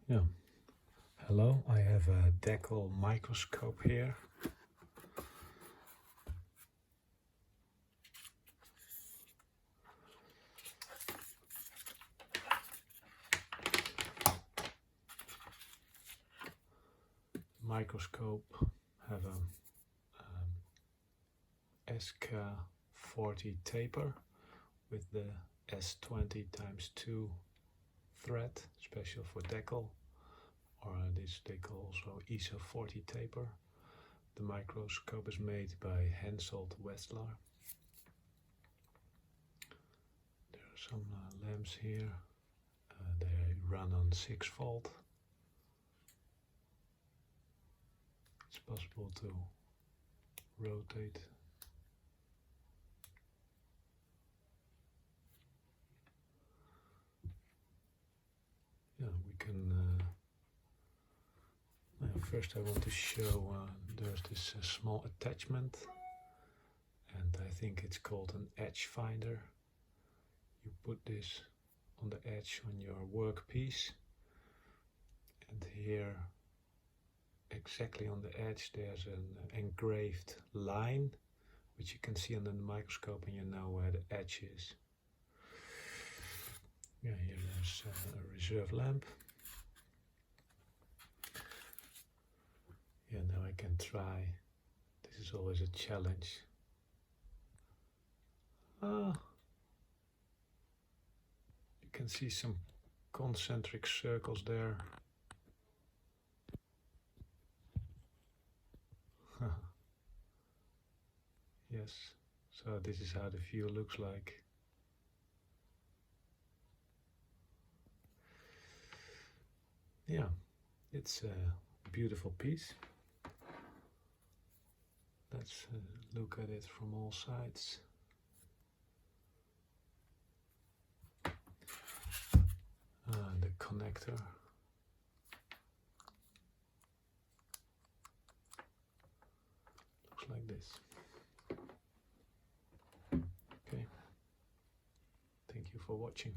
Yeah. Hello, I have a Deckel microscope here. Microscope have a SK40 taper with the S20x2 thread, special for Deckel, or this they call also ISO 40 taper. The microscope is made by Hensoldt Wetzlar. There are some lamps here. They run on 6-volt. It's possible to rotate. Yeah, we can. First, I want to show there's this small attachment, and I think it's called an edge finder. You put this on the edge on your workpiece, and here, exactly on the edge, there's an engraved line, which you can see under the microscope, and you know where the edge is. Yeah, here there's a reserve lamp. Yeah, now I can try. This is always a challenge. You can see some concentric circles there. Yes, so this is how the view looks like. Yeah, it's a beautiful piece. Let's look at it from all sides. The connector. Looks like this. Okay. Thank you for watching.